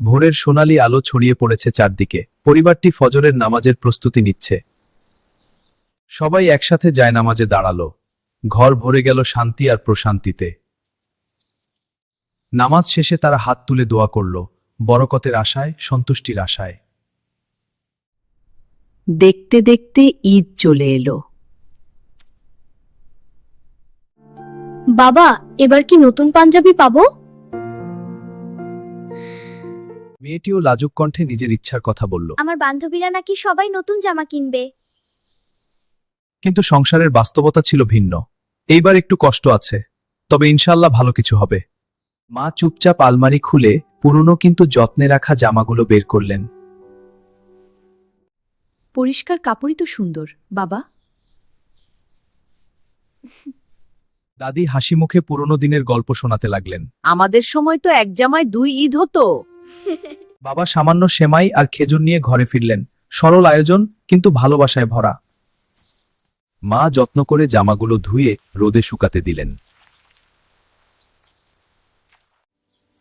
ভোরের সোনালি আলো ছড়িয়ে পড়েছে চারদিকে। পরিবারটি ফজরের নামাজের প্রস্তুতি নিচ্ছে। সবাই একসাথে জায়নামাজে দাঁড়ালো। ঘর ভরে গেল শান্তি আর প্রশান্তিতে। নামাজ শেষে তারা হাত তুলে দোয়া করল, বরকতের আশায়, সন্তুষ্টির আশায়। দেখতে দেখতে ঈদ চলে এলো। বাবা, এবার কি নতুন পাঞ্জাবি পাবো? মেয়েটিও লাজুক কণ্ঠে নিজের ইচ্ছার কথা বলল। আমার বান্ধবীরা নাকি সবাই নতুন জামা কিনবে। কিন্তু সংসারের বাস্তবতা ছিল ভিন্ন। এইবার একটু কষ্ট আছে, তবে ইনশাল্লাহ ভালো কিছু হবে। মা চুপচাপ আলমারি খুলে পুরনো কিন্তু যত্নে রাখা জামাগুলো বের করলেন। পরিষ্কার কাপড়ই তো সুন্দর, বাবা। দাদি হাসি মুখে পুরনো দিনের গল্প শোনাতে লাগলেন। আমাদের সময় তো এক জামায় 2 ঈদ হতো। বাবা সামান্য সেমাই আর খেজুর নিয়ে ঘরে ফিরলেন। সরল আয়োজন, কিন্তু ভালোবাসায় ভরা। মা যত্ন করে জামাগুলো ধুয়ে রোদে শুকাতে দিলেন।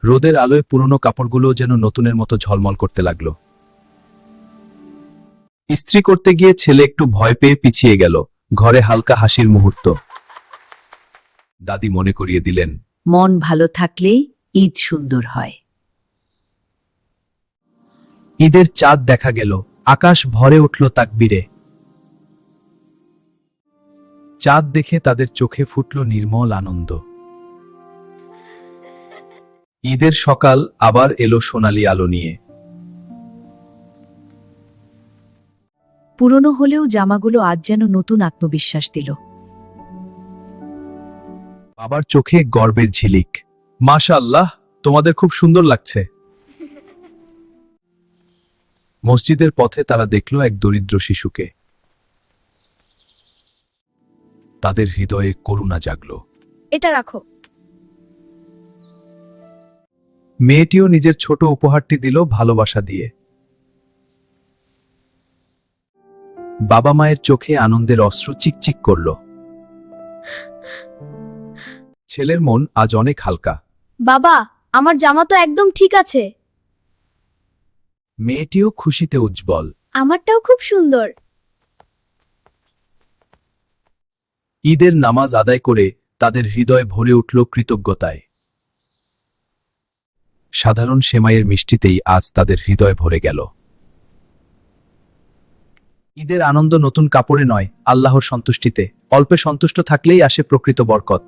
রোদের আলোয় পুরনো কাপড়গুলো যেন নতুনের মতো ঝলমল করতে লাগল। ইস্ত্রি করতে গিয়ে ছেলে একটু ভয় পেয়ে পিছিয়ে গেল। ঘরে হালকা হাসির মুহূর্ত। দাদি মনে করিয়ে দিলেন, মন ভালো থাকলেই ঈদ সুন্দর হয়। ঈদের চাঁদ দেখা গেল। আকাশ ভরে উঠল তাকবীরে। চাঁদ দেখে তাদের চোখে ফুটল নির্মল আনন্দ। ঈদের সকাল আবার এলো সোনালি আলো নিয়ে। পুরনো হলেও জামাগুলো আজ যেন নতুন আত্মবিশ্বাস দিল। বাবার চোখে গর্বের ঝিলিক। মাশাআল্লাহ, তোমাদের খুব সুন্দর লাগছে। মসজিদের পথে তারা দেখল এক দরিদ্র শিশুকে। তাদের হৃদয়ে করুণা জাগল। এটা রাখো। মেয়েটিও নিজের ছোট উপহারটি দিল ভালোবাসা দিয়ে। বাবা মায়ের চোখে আনন্দের অশ্রু চিকচিক করল। ছেলের মন আজ অনেক হালকা। বাবা, আমার জামা তো একদম ঠিক আছে। মেয়েটিও খুশিতে উজ্জ্বল। আমারটাও খুব সুন্দর। ঈদের নামাজ আদায় করে তাদের হৃদয় ভরে উঠল কৃতজ্ঞতায়। সাধারণ সেমাইয়ের মিষ্টিতেই আজ তাদের হৃদয় ভরে গেল। ঈদের আনন্দ নতুন কাপড়ে নয়, আল্লাহর সন্তুষ্টিতে। অল্পে সন্তুষ্ট থাকলেই আসে প্রকৃত বরকত।